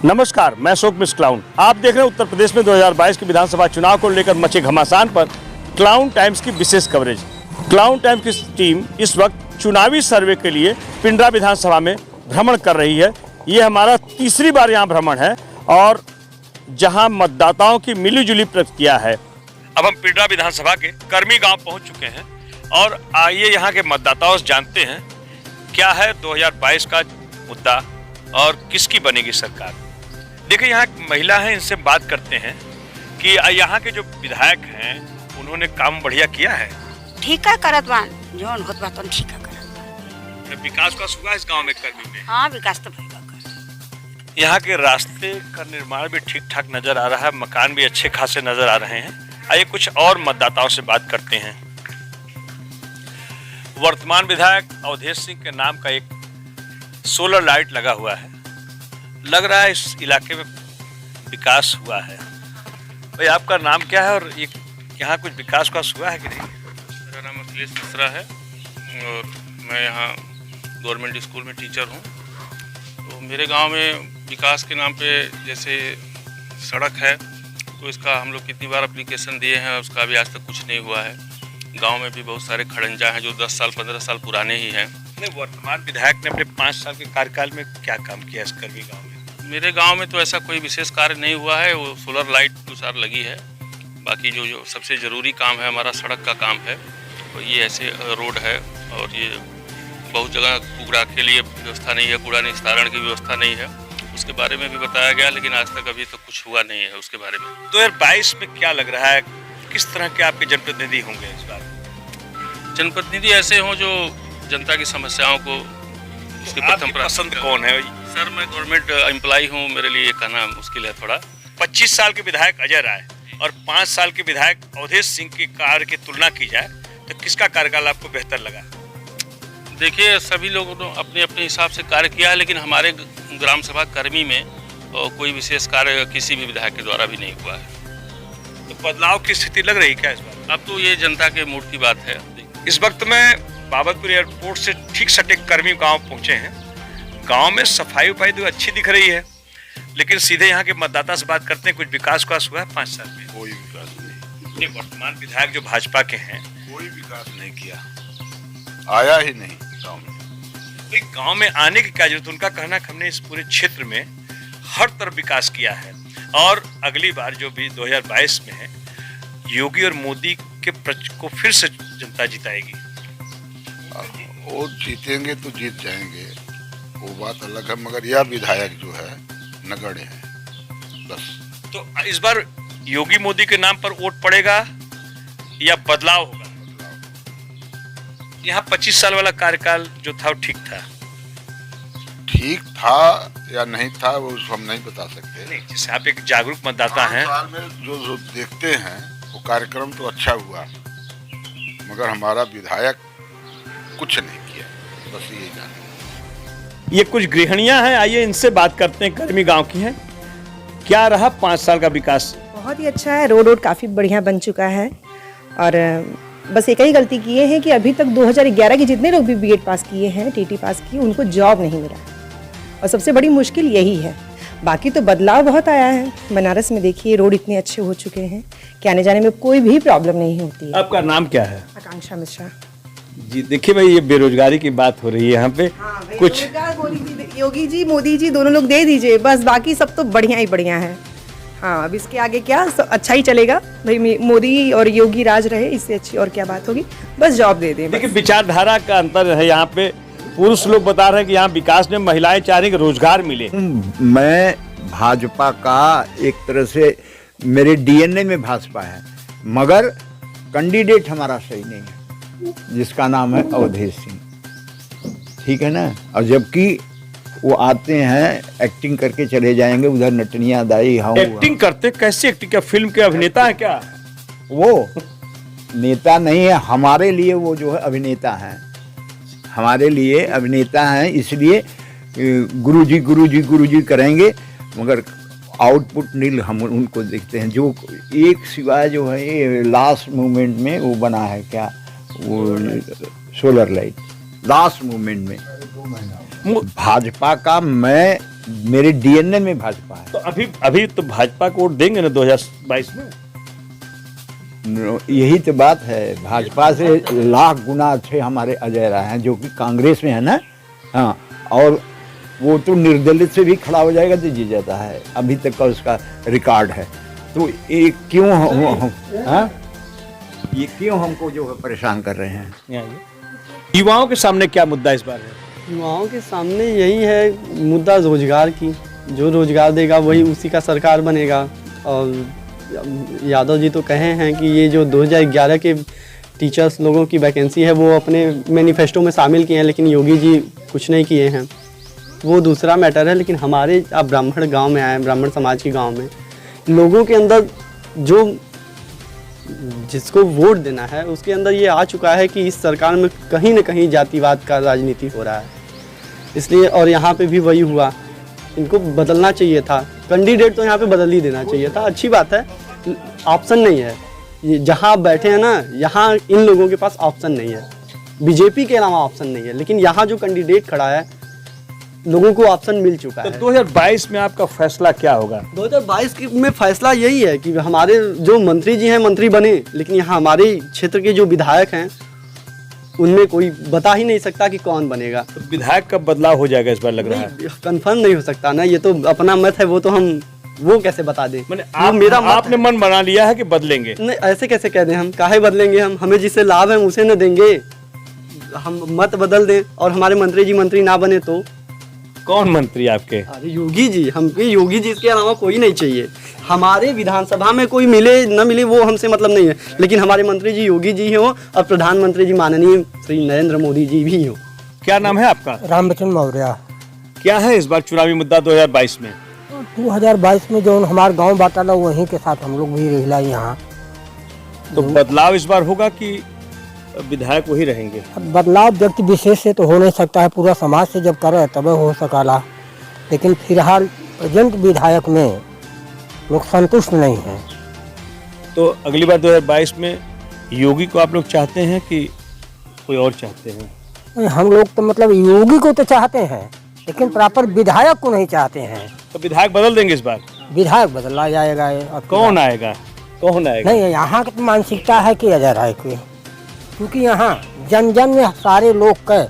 नमस्कार, मैं Ashok miss clown. आप देख रहे हैं उत्तर प्रदेश में 2022 के विधानसभा चुनाव को लेकर मचे घमासान पर क्लाउन टाइम्स की विशेष कवरेज। क्लाउन टाइम्स की टीम इस वक्त चुनावी सर्वे के लिए पिंडरा विधानसभा में भ्रमण कर रही है। ये हमारा तीसरी बार यहाँ भ्रमण है और जहाँ मतदाताओं की मिलीजुली प्रतिक्रिया है। अब हम पिंडरा विधानसभा के कर्मी गाँव पहुँच चुके हैं और आइए यहाँ के मतदाताओं से जानते हैं क्या है 2022 का मुद्दा और किसकी बनेगी सरकार। देखिए, यहाँ एक महिला है, इनसे बात करते हैं कि यहाँ के जो विधायक हैं उन्होंने काम बढ़िया किया है। ठीक है, करत बान जोन होत बा तन ठीक है करत बा। विकास का हुआ इस गांव में कर्मी में। हाँ, विकास तो भइल बा। यहाँ के रास्ते का निर्माण भी ठीक ठाक नजर आ रहा है, मकान भी अच्छे खासे नजर आ रहे हैं। आइए कुछ और मतदाताओं से बात करते हैं। वर्तमान विधायक अवधेश सिंह के नाम का एक सोलर लाइट लगा हुआ है। लग रहा है इस इलाके में विकास हुआ है। भाई, आपका नाम क्या है और ये यहाँ कुछ विकास हुआ है कि नहीं? मेरा नाम अखिलेश मिश्रा है और मैं यहाँ गवर्नमेंट स्कूल में टीचर हूँ। तो मेरे गांव में विकास के नाम पे जैसे सड़क है, तो इसका हम लोग कितनी बार एप्लीकेशन दिए हैं, उसका अभी आज तक कुछ नहीं हुआ है। गांव में भी बहुत सारे खड़ंजा हैं जो 10 साल 15 साल पुराने ही हैं। वर्तमान विधायक ने अपने 5 साल के कार्यकाल में क्या काम किया इस कर्मी गाँव में? मेरे गांव में तो ऐसा कोई विशेष कार्य नहीं हुआ है, वो सोलर लाइट अनुसार लगी है। बाकी जो सबसे ज़रूरी काम है हमारा सड़क का काम है। तो ये ऐसे रोड है और ये बहुत जगह कूड़ा के लिए व्यवस्था नहीं है, कूड़ा निस्तारण की व्यवस्था नहीं है, उसके बारे में भी बताया गया, लेकिन आज तक अभी तक कुछ हुआ नहीं है उसके बारे में। 2022 में क्या लग रहा है, किस तरह के आपके जनप्रतिनिधि होंगे इस बार? जनप्रतिनिधि ऐसे हों जो जनता की समस्याओं को उसकी प्रथम पसंद कौन है? सर, मैं गवर्नमेंट एम्प्लॉय हूँ, मेरे लिए कहना मुश्किल है थोड़ा। 25 साल के विधायक अजय राय और 5 साल के विधायक अवधेश सिंह के कार्य की तुलना की जाए तो किसका कार्यकाल आपको बेहतर लगा? देखिए, सभी लोगों ने अपने अपने हिसाब से कार्य किया है, लेकिन हमारे ग्राम सभा कर्मी में कोई विशेष कार्य किसी भी विधायक के द्वारा भी नहीं हुआ है। तो बदलाव की स्थिति लग रही क्या इस बार? अब तो ये जनता के मूड की बात है। इस वक्त में बाबतपुर एयरपोर्ट से ठीक सटे कर्मी गांव पहुंचे हैं। गांव में सफाई उफाई तो अच्छी दिख रही है, लेकिन सीधे यहाँ के मतदाता से बात करते हैं, कुछ विकास हुआ है 5 साल में? कोई विकास नहीं। वर्तमान विधायक जो भाजपा के हैं, कोई विकास नहीं किया, आया ही नहीं गाँव में। गांव में आने की क्या जरूरत? उनका कहना है कि हमने इस पूरे क्षेत्र में हर तरफ विकास किया है और अगली बार जो भी 2022 में है, योगी और मोदी के को फिर से जनता जिताएगी। वो जीतेंगे तो जीत जाएंगे, वो बात अलग है, मगर यह विधायक जो है नगण्य है बस। तो इस बार योगी मोदी के नाम पर वोट पड़ेगा या बदलाव होगा? यहाँ 25 साल वाला कार्यकाल जो था वो ठीक था? ठीक था या नहीं था वो हम नहीं बता सकते। नहीं, जैसे आप एक जागरूक मतदाता हैं। साल में जो देखते हैं वो कार्यक्रम तो अच्छा हुआ, मगर हमारा विधायक कुछ नहीं किया, बस यही जाने। ये कुछ गृहिणियां हैं, आइए इनसे बात करते हैं। कर्मी गांव की हैं। क्या रहा 5 साल का विकास? बहुत ही अच्छा है, रोड काफ़ी बढ़िया बन चुका है और बस एक ही गलती किए हैं कि अभी तक 2011 के जितने लोग भी बीएड पास किए हैं, टीटी पास किए, उनको जॉब नहीं मिला और सबसे बड़ी मुश्किल यही है। बाकी तो बदलाव बहुत आया है। बनारस में देखिए रोड इतने अच्छे हो चुके हैं कि आने जाने में कोई भी प्रॉब्लम नहीं होती है। आपका नाम क्या है? आकांक्षा मिश्रा जी। देखिए भाई, ये बेरोजगारी की बात हो रही है यहाँ पे। कुछ योगी जी मोदी जी दोनों लोग दे दीजिए बस, बाकी सब तो बढ़िया ही बढ़िया है। हाँ, अब इसके आगे क्या, अच्छा ही चलेगा भाई। मोदी और योगी राज रहे, इससे अच्छी और क्या बात होगी, बस जॉब दे दें। देखिए, विचारधारा का अंतर है यहाँ पे। पुरुष लोग बता रहे हैं कि यहाँ विकास में महिलाएं चाह रही कि रोजगार मिले। मैं भाजपा का एक तरह से मेरे डीएनए में भाजपा है, मगर कैंडिडेट हमारा सही नहीं है, जिसका नाम है अवधेश सिंह। ठीक है ना? और जबकि वो आते हैं, एक्टिंग करके चले जाएंगे, उधर नटनिया दाई। हाँ, एक्टिंग करते? कैसे एक्टिंग? क्या फिल्म के अभिनेता है क्या वो? नेता नहीं है हमारे लिए, वो जो है अभिनेता हैं, हमारे लिए अभिनेता हैं। इसलिए गुरुजी गुरुजी गुरुजी करेंगे, मगर आउटपुट नील हम उनको देखते हैं। जो एक सिवाय जो है ये लास्ट मूवमेंट में वो बना है क्या, वो सोलर लाइट लास्ट मूवमेंट में। भाजपा का मैं मेरे डीएनए में भाजपा है। तो अभी तो भाजपा को वोट देंगे ना 2022 में? यही तो बात है, भाजपा से लाख गुना अच्छे हमारे अजय राय हैं जो कि कांग्रेस में है ना। हाँ, और वो तो निर्दलित से भी खड़ा हो जाएगा तो जीत जाता है, अभी तक का उसका रिकॉर्ड है। तो ये क्यों हाँ? ये क्यों हमको जो है परेशान कर रहे हैं? युवाओं के सामने क्या मुद्दा इस बार है? युवाओं के सामने यही है मुद्दा रोजगार की। जो रोजगार देगा वही उसी का सरकार बनेगा। और यादव जी तो कहे हैं कि ये जो 2011 के टीचर्स लोगों की वैकेंसी है वो अपने मैनिफेस्टो में शामिल किए हैं, लेकिन योगी जी कुछ नहीं किए हैं, वो दूसरा मैटर है। लेकिन हमारे आप ब्राह्मण गांव में आए, ब्राह्मण समाज के गांव में लोगों के अंदर जो जिसको वोट देना है उसके अंदर ये आ चुका है कि इस सरकार में कहीं ना कहीं जातिवाद का राजनीति हो रहा है। इसलिए और यहाँ पे भी वही हुआ, इनको बदलना चाहिए था। कैंडिडेट तो यहाँ पे बदल ही देना चाहिए था। अच्छी बात है, ऑप्शन नहीं है। ये जहाँ आप बैठे हैं ना, यहाँ इन लोगों के पास ऑप्शन नहीं है, बीजेपी के अलावा ऑप्शन नहीं है। लेकिन यहाँ जो कैंडिडेट खड़ा है लोगों को ऑप्शन मिल चुका है। तो 2022 में आपका फैसला क्या होगा? 2022 में फैसला यही है कि हमारे जो मंत्री जी हैं मंत्री बने, लेकिन यहाँ हमारे क्षेत्र के जो विधायक हैं उनमें कोई बता ही नहीं सकता कि कौन बनेगा। तो विधायक का बदलाव हो जाएगा इस बार लग रहा है? कंफर्म नहीं हो सकता ना, ये तो अपना मत है, वो कैसे बता दें? मैंने आपने मन बना लिया है कि बदलेंगे? नहीं, ऐसे कैसे कह दें? हम काहे बदलेंगे? हमें जिससे लाभ है उसे न देंगे। हम मत बदल दें और हमारे मंत्री जी मंत्री ना बने तो? कौन मंत्री आपके? अरे योगी जी, हमको योगी जी इसके अलावा कोई नहीं चाहिए। हमारे विधानसभा में कोई मिले न मिले वो हमसे मतलब नहीं है, लेकिन हमारे मंत्री जी योगी जी हो और प्रधानमंत्री जी माननीय श्री नरेंद्र मोदी जी भी हो। क्या नाम है आपका? रामबचन मौर्य। क्या है इस बार चुनावी मुद्दा 2022 में? 2022 में जो हमारे गांव बाटला वहीं के साथ हम लोग भी रहिला यहाँ। तो बदलाव इस बार होगा कि विधायक वही रहेंगे? अब बदलाव व्यक्ति विशेष से तो हो नहीं सकता है, पूरा समाज से जब करे तब हो सकाला। लेकिन फिलहाल प्रेजेंट विधायक में लोग संतुष्ट नहीं हैं। तो अगली बार 2022 में योगी को आप लोग चाहते हैं कि कोई और चाहते हैं? हम लोग तो मतलब योगी को तो चाहते हैं, लेकिन प्रॉपर विधायक को नहीं चाहते हैं। तो विधायक बदल देंगे इस बार? विधायक बदला जाएगा। कौन आएगा? नहीं, यहाँ की तो मानसिकता है कि अजय राय की, क्योंकि यहाँ जन जन में सारे लोग के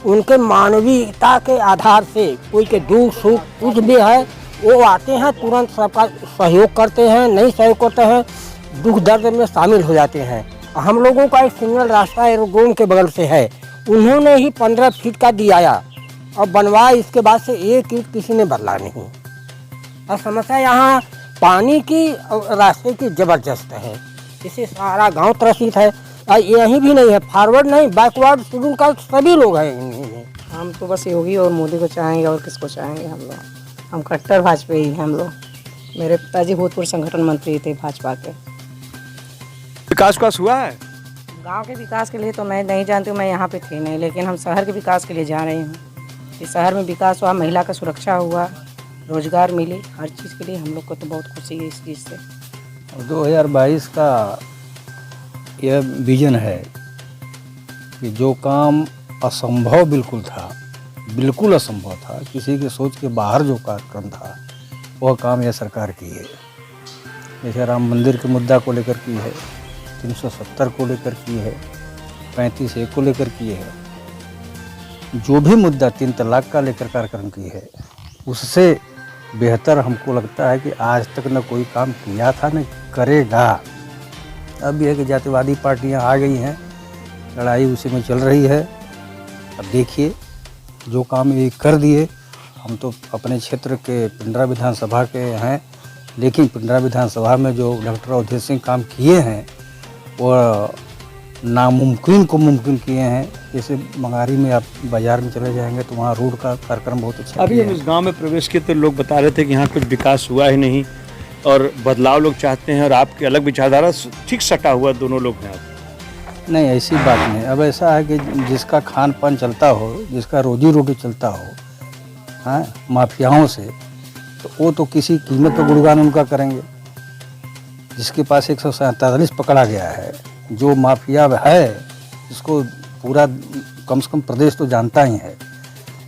उनके मानवीयता के आधार से कोई के दुख सुख कुछ भी है वो आते हैं, तुरंत सबका सहयोग करते हैं, नहीं सहयोग करते हैं दुख दर्द में शामिल हो जाते हैं। हम लोगों का एक सिंगल रास्ता एरोड्रोम के बगल से है, उन्होंने ही 15 फीट का दिया और बनवाया, इसके बाद से एक ईंट किसी ने बदला नहीं। और समस्या यहाँ पानी की और रास्ते की ज़बरदस्त है, इससे सारा गांव त्रसित है। यही भी नहीं है, फॉरवर्ड नहीं बैकवर्ड शेड्यूल का सभी लोग हैं इन्हीं में। हम तो बस योगी और मोदी को चाहेंगे, और किसको चाहेंगे? हम कट्टर भाजपा ही हैं हम लोग। मेरे पिताजी भूतपूर्व संगठन मंत्री थे भाजपा के। विकास हुआ है गांव के विकास के लिए तो मैं नहीं जानती हूँ, मैं यहाँ पे थी नहीं, लेकिन हम शहर के विकास के लिए जा रहे हैं। इस शहर में विकास हुआ, महिला का सुरक्षा हुआ, रोजगार मिली, हर चीज़ के लिए हम लोग को तो बहुत खुशी है इस चीज़ से। 2022 का यह विजन है कि जो काम असंभव बिल्कुल असंभव था, किसी के सोच के बाहर जो कार्यक्रम था वह काम यह सरकार की है। जैसे राम मंदिर के मुद्दा को लेकर की है, 370 को लेकर की है, 35A को लेकर की है, जो भी मुद्दा 3 तलाक का लेकर कार्यक्रम की है, उससे बेहतर हमको लगता है कि आज तक न कोई काम किया था न करेगा। अब यह है कि जातिवादी पार्टियां आ गई हैं, लड़ाई उसी में चल रही है। अब देखिए जो काम ये कर दिए, हम तो अपने क्षेत्र के पिंडरा विधानसभा के हैं, लेकिन पिंडरा विधानसभा में जो डॉक्टर अवधेश सिंह काम किए हैं वह नामुमकिन को मुमकिन किए हैं। जैसे मंगारी में आप बाज़ार में चले जाएंगे तो वहाँ रोड का कार्यक्रम बहुत अच्छा। अभी हम इस गांव में प्रवेश किए तो लोग बता रहे थे कि यहाँ कुछ विकास हुआ ही नहीं और बदलाव लोग चाहते हैं, और आपकी अलग विचारधारा ठीक सटा हुआ दोनों लोग हैं। नहीं, ऐसी बात नहीं। अब ऐसा है कि जिसका खान पान चलता हो, जिसका रोजी रोटी चलता हो, हाँ, माफियाओं से, तो वो तो किसी कीमत पर गुणगान उनका करेंगे। जिसके पास 147 पकड़ा गया है, जो माफिया है, जिसको पूरा कम से कम प्रदेश तो जानता ही है,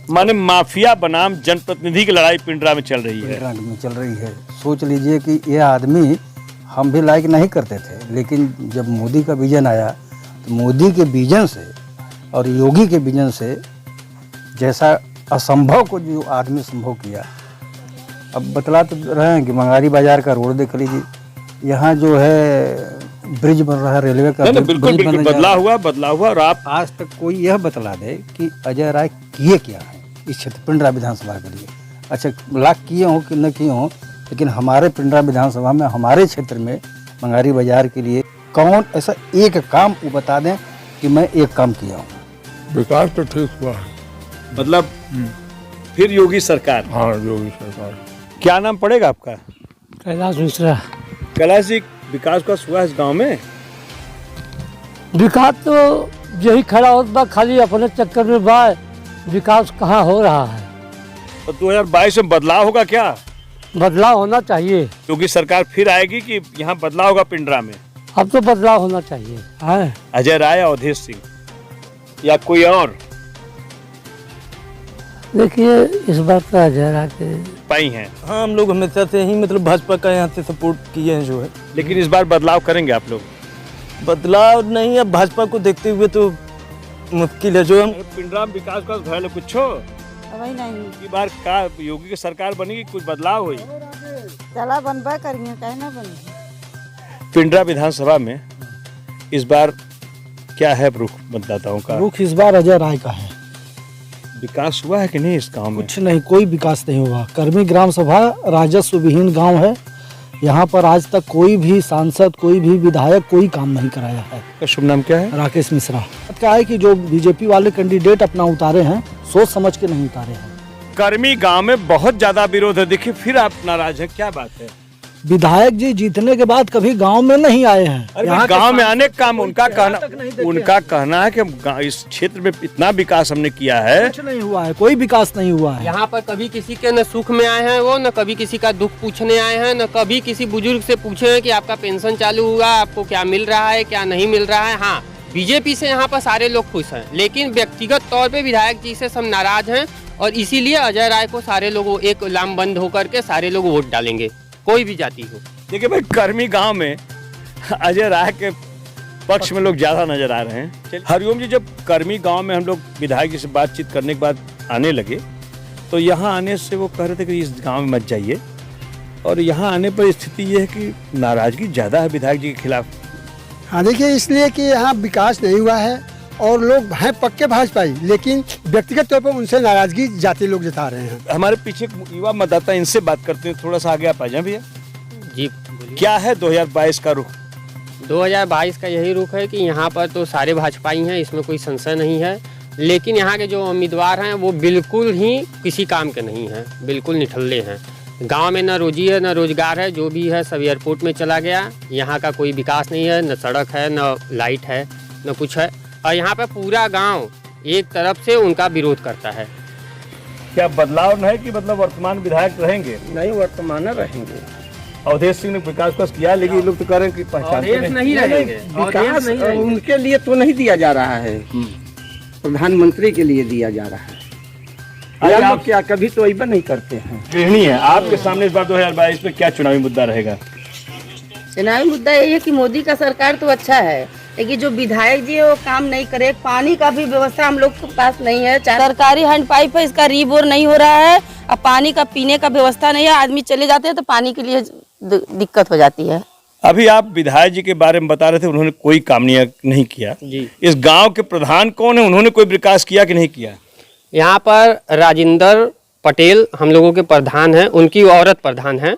माने माफिया बनाम जनप्रतिनिधि की लड़ाई पिंडरा में चल रही है। पिंडरा में चल रही है। सोच लीजिए कि ये आदमी हम भी लाइक नहीं करते थे, लेकिन जब मोदी का विजन आया तो मोदी के विजन से और योगी के विजन से जैसा असंभव को जो आदमी संभव किया। अब बतला तो रहे हैं कि मंगारी बाजार का रोड देख लीजिए, यहाँ जो है ब्रिज बन रहा है, रेलवे का बिल्कुल बदला हुआ। और आप आज तक कोई यह बतला दे कि अजय राय किए क्या है इस क्षेत्र पिंडरा विधानसभा के लिए। अच्छा, लाख किए हों कि न किए हों, लेकिन हमारे पिंडरा विधानसभा में, हमारे क्षेत्र में मंगारी बाजार के लिए कौन ऐसा एक काम वो बता दें कि मैं एक काम किया हूँ। विकास तो ठीक हुआ है, मतलब फिर योगी सरकार। हाँ, योगी सरकार। क्या नाम पड़ेगा आपका? कैलाश मिश्रा। कैलाश जी, विकास का हुआ इस गांव में? विकास तो यही खड़ा होता बा, खाली अपने चक्कर में बा, विकास कहाँ हो रहा है। तो 2022 में बदलाव होगा क्या? बदलाव होना चाहिए। क्योंकि सरकार फिर आएगी कि यहाँ बदलाव होगा पिंडरा में? अब तो बदलाव होना चाहिए है। अजय राय, अवधेश सिंह या कोई और? देखिए, इस बात का अजय राय के पाई हैं। हाँ, हम लोग हमेशा से ही मतलब भाजपा का यहाँ से सपोर्ट किए हैं जो है। लेकिन इस बार बदलाव करेंगे आप लोग? बदलाव नहीं, अब भाजपा को देखते हुए तो मुश्किल है जो हम। पिंडरा में विकास का भले कुछ हो की बार का योगी की सरकार बनेगी, कुछ बदलाव हुई? चला बनबा करिए, कहे ना बनी। पिंडरा विधानसभा में इस बार क्या है रुख मतदाताओं का? रुख इस बार अजय राय का है। विकास हुआ है कि नहीं इस गांव में? कुछ नहीं, कोई विकास नहीं हुआ। कर्मी ग्राम सभा राजस्व विहीन गांव है। यहाँ पर आज तक कोई भी सांसद, कोई भी विधायक कोई काम नहीं कराया है। शुभ नाम क्या है? राकेश मिश्रा। क्या है कि जो बीजेपी वाले कैंडिडेट अपना उतारे हैं, सोच समझ के नहीं उतारे हैं। कर्मी गांव में बहुत ज्यादा विरोध है, देखिए फिर आप नाराज हैं, क्या बात है? विधायक जी जीतने के बाद कभी गांव में नहीं आए हैं। यहाँ गांव में आने का काम उनका कहना है कि इस क्षेत्र में इतना विकास हमने किया है। कुछ नहीं हुआ है, कोई विकास नहीं हुआ है। यहाँ पर कभी किसी के न सुख में आए हैं वो, न कभी किसी का दुख पूछने आए हैं, न कभी किसी बुजुर्ग से पूछे हैं कि आपका पेंशन चालू हुआ, आपको क्या मिल रहा है, क्या नहीं मिल रहा है। हाँ, बीजेपी से यहाँ पर सारे लोग खुश हैं, लेकिन व्यक्तिगत तौर पे विधायक जी से सब नाराज हैं और इसीलिए अजय राय को सारे लोग एक लामबंद होकर के सारे लोग वोट डालेंगे, कोई भी जाति हो। देखिए भाई, कर्मी गांव में अजय राय के पक्ष में लोग ज्यादा नजर आ रहे हैं। हरिओम जी, जब कर्मी गांव में हम लोग विधायक जी से बातचीत करने के बाद आने लगे तो यहाँ आने से वो कह रहे थे कि इस गांव में मत जाइए, और यहाँ आने पर स्थिति ये है कि नाराजगी ज्यादा है विधायक जी के खिलाफ। हाँ, देखिए, इसलिए कि यहाँ विकास नहीं हुआ है और लोग हैं पक्के भाजपाई, लेकिन व्यक्तिगत तौर पर उनसे नाराजगी जाति लोग जता रहे हैं। हमारे पीछे युवा मतदाता, इनसे बात करते हैं, थोड़ा सा आगे आप आ जाए भैया जी। क्या है 2022 का रुख? 2022 का यही रुख है कि यहाँ पर तो सारे भाजपाई हैं, इसमें कोई संशय नहीं है, लेकिन यहाँ के जो उम्मीदवार हैं वो बिल्कुल ही किसी काम के नहीं हैं, बिल्कुल निठल्ले हैं। गांव में न रोजी है, न रोजगार है, जो भी है सब एयरपोर्ट में चला गया। यहाँ का कोई विकास नहीं है, न सड़क है, न लाइट है, न कुछ है, और यहाँ पे पूरा गांव एक तरफ से उनका विरोध करता है। क्या बदलाव है कि मतलब वर्तमान विधायक रहेंगे? नहीं, वर्तमान रहेंगे। अवधेश सिंह ने विकास का किया, लेकिन ये लोग तो कह रहे हैं कि पहचानते नहीं रहेंगे। विकास उनके लिए तो नहीं दिया जा रहा है, प्रधानमंत्री के लिए दिया जा रहा है। आप क्या कभी तो ऐसा नहीं करते हैं। गृहिणी है आपके सामने इस बार 2022 में क्या चुनावी मुद्दा रहेगा? चुनावी मुद्दा यही है कि मोदी का सरकार तो अच्छा है, लेकिन जो विधायक जी है वो काम नहीं करे। पानी का भी व्यवस्था हम लोग के पास नहीं है, सरकारी हैंड पाइप है, इसका रीबोर नहीं हो रहा है, अब पानी का पीने का व्यवस्था नहीं है। आदमी चले जाते हैं तो पानी के लिए दिक्कत हो जाती है। अभी आप विधायक जी के बारे में बता रहे थे, उन्होंने कोई काम नहीं किया जी। इस गांव के प्रधान कौन है, उन्होंने कोई विकास किया कि नहीं किया? यहाँ पर राजेंद्र पटेल हम लोगों के प्रधान हैं, उनकी औरत प्रधान है,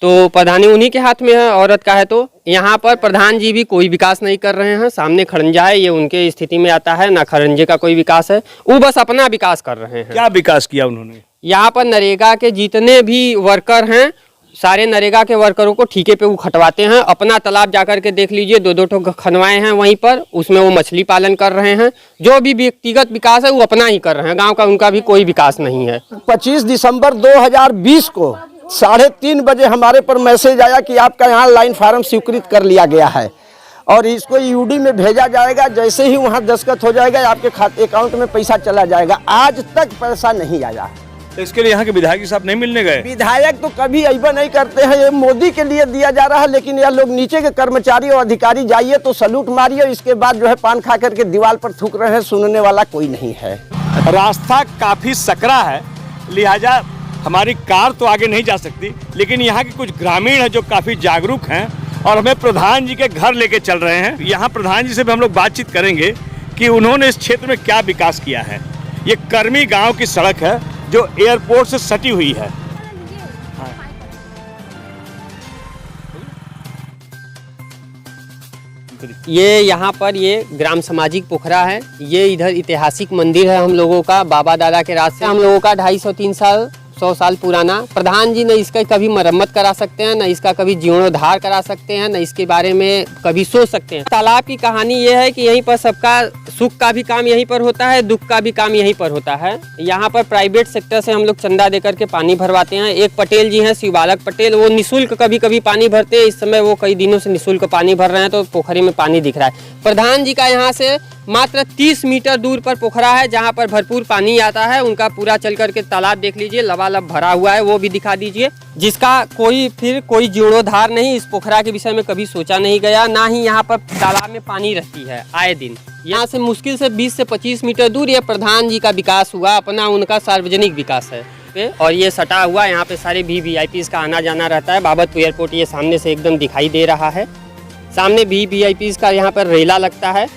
तो प्रधानी उन्हीं के हाथ में है, औरत का है। तो यहाँ पर प्रधान जी भी कोई विकास नहीं कर रहे हैं। सामने खड़ंजा है, ये उनके स्थिति में आता है, ना खड़ंजे का कोई विकास है, वो बस अपना विकास कर रहे हैं। क्या विकास किया उन्होंने? यहाँ पर नरेगा के जितने भी वर्कर हैं, सारे नरेगा के वर्करों को ठीके पे वो खटवाते हैं। अपना तालाब जाकर के देख लीजिए, 2-2 ठो खनवाए हैं वहीं पर, उसमें वो मछली पालन कर रहे हैं। जो भी व्यक्तिगत विकास है वो अपना ही कर रहे हैं, गांव का उनका भी कोई विकास नहीं है। 25 दिसंबर 2020 को 3:30 बजे हमारे पर मैसेज आया कि आपका यहाँ लाइन फार्म स्वीकृत कर लिया गया है, और इसको यूडी में भेजा जाएगा। जैसे ही वहाँ दस्तखत हो जाएगा आपके खाते अकाउंट में पैसा चला जाएगा। आज तक पैसा नहीं आया। तो इसके लिए यहाँ के विधायक साहब नहीं मिलने गए? विधायक तो कभी ऐसा नहीं करते हैं, ये मोदी के लिए दिया जा रहा है, लेकिन यह लोग नीचे के कर्मचारी और अधिकारी जाइए तो सलूट मारिए, इसके बाद जो है पान खा करके दीवार पर थूक रहे हैं, सुनने वाला कोई नहीं है। रास्ता काफी सकरा है, लिहाजा हमारी कार तो आगे नहीं जा सकती, लेकिन यहाँ के कुछ ग्रामीण हैं जो काफी जागरूक हैं और हमें प्रधान जी के घर लेके चल रहे हैं। यहाँ प्रधान जी से भी हम लोग बातचीत करेंगे कि उन्होंने इस क्षेत्र में क्या विकास किया है। ये कर्मी गांव की सड़क है जो एयरपोर्ट से सटी हुई है। ये यहाँ पर ये ग्राम सामाजिक पोखरा है। ये इधर ऐतिहासिक मंदिर है हम लोगों का, बाबा दादा के राज से हम लोगों का 250-300 साल 100 साल पुराना। प्रधान जी न इसका कभी मरम्मत करा सकते हैं, न इसका कभी जीर्णोद्धार करा सकते हैं, न इसके बारे में कभी सोच सकते हैं। तालाब की कहानी ये है कि यहीं पर सबका सुख का भी काम यहीं पर होता है, दुख का भी काम यहीं पर होता है। यहाँ पर प्राइवेट सेक्टर से हम लोग चंदा देकर के पानी भरवाते हैं। एक पटेल जी हैं, शिव बालक पटेल, वो निःशुल्क कभी कभी पानी भरते हैं। इस समय वो कई दिनों से निःशुल्क पानी भर रहे हैं, तो पोखरी में पानी दिख रहा है। प्रधान जी का यहाँ से मात्र 30 मीटर दूर पर पोखरा है जहाँ पर भरपूर पानी आता है। उनका पूरा चल करके तालाब देख लीजिए, लबालब भरा हुआ है, वो भी दिखा दीजिए, जिसका कोई जीर्णोद्धार नहीं। इस पोखरा के विषय में कभी सोचा नहीं गया, ना ही यहाँ पर तालाब में पानी रहती है आए दिन। यहाँ से मुश्किल से 20 से 25 मीटर दूर ये प्रधान जी का विकास हुआ, अपना उनका सार्वजनिक विकास है। और ये सटा हुआ यहाँ पे सारे VVIPs का आना जाना रहता है। बाबतपुर एयरपोर्ट ये सामने से एकदम दिखाई दे रहा है, सामने VVIPs का यहाँ पर रेला लगता है,